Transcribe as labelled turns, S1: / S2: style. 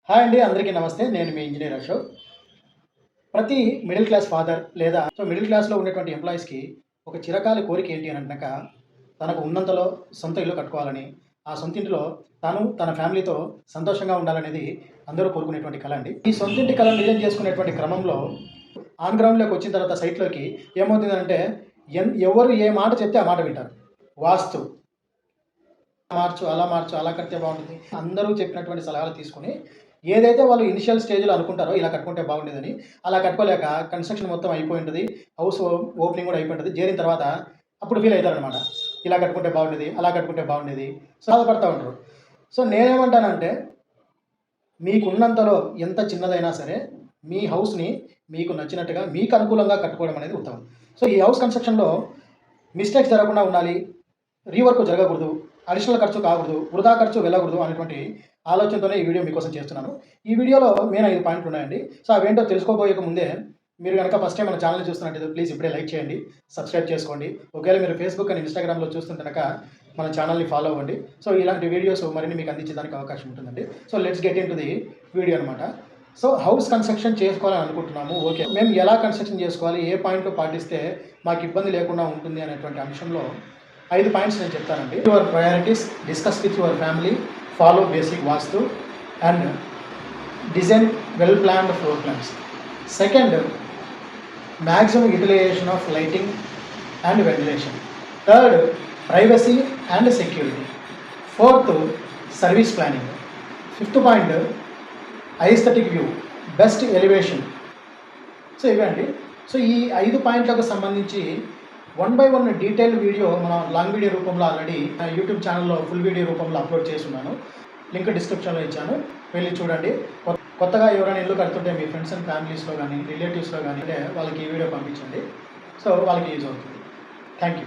S1: Hi అండి, అందరికీ నమస్తే. నేను మీ ఇంజనీర్ అశోక్. ప్రతి మిడిల్ క్లాస్ ఫాదర్ లేదా మిడిల్ క్లాస్‌లో ఉన్నటువంటి ఎంప్లాయీస్‌కి ఒక చిరకాల కోరిక ఏంటి అని అనగా, తనకు ఉన్నంతలో సొంత ఇల్లు కట్టుకోవాలని, ఆ సొంత ఇంటిలో తాను తన ఫ్యామిలీతో సంతోషంగా ఉండాలనేది అందరూ కోరుకునేటువంటి కల అండి. ఈ సొంత ఇంటి కలను నిజం చేసుకునేటువంటి క్రమంలో ఆన్ గ్రౌండ్‌లోకి వచ్చిన తర్వాత సైట్‌లోకి ఏమవుతుందంటే, ఎవరు ఏ మాట చెప్తే ఆ మాట వింటారు. వాస్తు మార్చు, అలా మార్చు, అలా కడితే బాగుంటుంది. అందరూ చెప్పినటువంటి సలహాలు తీసుకొని ఏదైతే వాళ్ళు ఇనిషియల్ స్టేజ్‌లో అనుకుంటారో ఇలా కట్టుకుంటే బాగుండేదని, అలా కట్టుకోలేక కన్‌స్ట్రక్షన్ మొత్తం అయిపోయుంటది. హౌస్ ఓపెనింగ్ కూడా అయిపోయుంటది. చేరిన తర్వాత అప్పుడు ఫీల్ అయితారనమాట. ఇలా కట్టుకుంటే బాగుండేది, అలా కట్టుకుంటే బాగుండేది. సో, బాధపడతా ఉంటారు. సో, నేనేమంటానంటే, మీకున్నంతలో ఎంత చిన్నదైనా సరే మీ హౌస్‌ని మీకు నచ్చినట్టుగా, మీకు అనుకూలంగా కట్టుకోవడం అనేది ఉత్తమం. సో, ఈ హౌస్ కన్‌స్ట్రక్షన్‌లో మిస్టేక్స్ జరగకుండా ఉండాలి. రీవర్క్ జరగకూడదు. అడిషనల్ ఖర్చు కాకూడదు. వృధా ఖర్చు వెళ్ళకూడదు అనేటువంటి ఆలోచనతోనే ఈ వీడియో మీకోసం చేస్తున్నాను. ఈ వీడియోలో మెయిన్ 5 పాయింట్లు ఉన్నాయండి. సో, అవేంటో తెలుసుకోబోయే ముందే మీరు గనక ఫస్ట్ టైమ్ మన ఛానెల్‌ని చూస్తున్నట్టయితే ప్లీజ్ ఇప్పుడే లైక్ చేయండి. సబ్స్క్రైబ్ చేసుకోండి. ఒకవేళ మీరు ఫేస్‌బుక్ అండ్ ఇన్‌స్టాగ్రామ్‌లో చూస్తుంటే గనక మన ఛానెల్‌ని ఫాలో అవ్వండి. సో, ఇలాంటి వీడియోస్ మరిన్ని మీకు అందించడానికి అవకాశం ఉంటుందండి. So, let's get into the video అనమాట. సో, హౌస్ కన్‌స్ట్రక్షన్ చేసుకోవాలని అనుకుంటున్నాము. ఓకే. మేము ఎలా కన్‌స్ట్రక్షన్ చేసుకోవాలి? ఏ పాయింట్లు పాటిస్తే మాకు ఇబ్బంది లేకుండా ఉంటుంది అనేటువంటి అంశంలో 5 పాయింట్స్ నేను చెప్తానండి. Your priorities, discuss with your family, follow basic vastu and design well planned floor plans. Second, maximum utilization of lighting and ventilation. Third, privacy and security. Fourth, service planning. Fifth point, aesthetic view, best elevation. So ఇవండి. So ఈ 5 పాయింట్లకు సంబంధించి 1 by 1 detail video మన long video రూపంలో already YouTube ఛానల్లో full video రూపంలో upload చేస్తున్నాను. Link డిస్క్రిప్షన్లో ఇచ్చాను, వెళ్ళి చూడండి. కొత్తగా ఎవరైనా ఇల్లు కడుతుంటే మీ ఫ్రెండ్స్ అండ్ ఫ్యామిలీస్లో కానీ రిలేటివ్స్లో కానీ వాళ్ళకి ఈ వీడియో పంపించండి. సో వాళ్ళకి యూజ్ అవుతుంది. Thank you.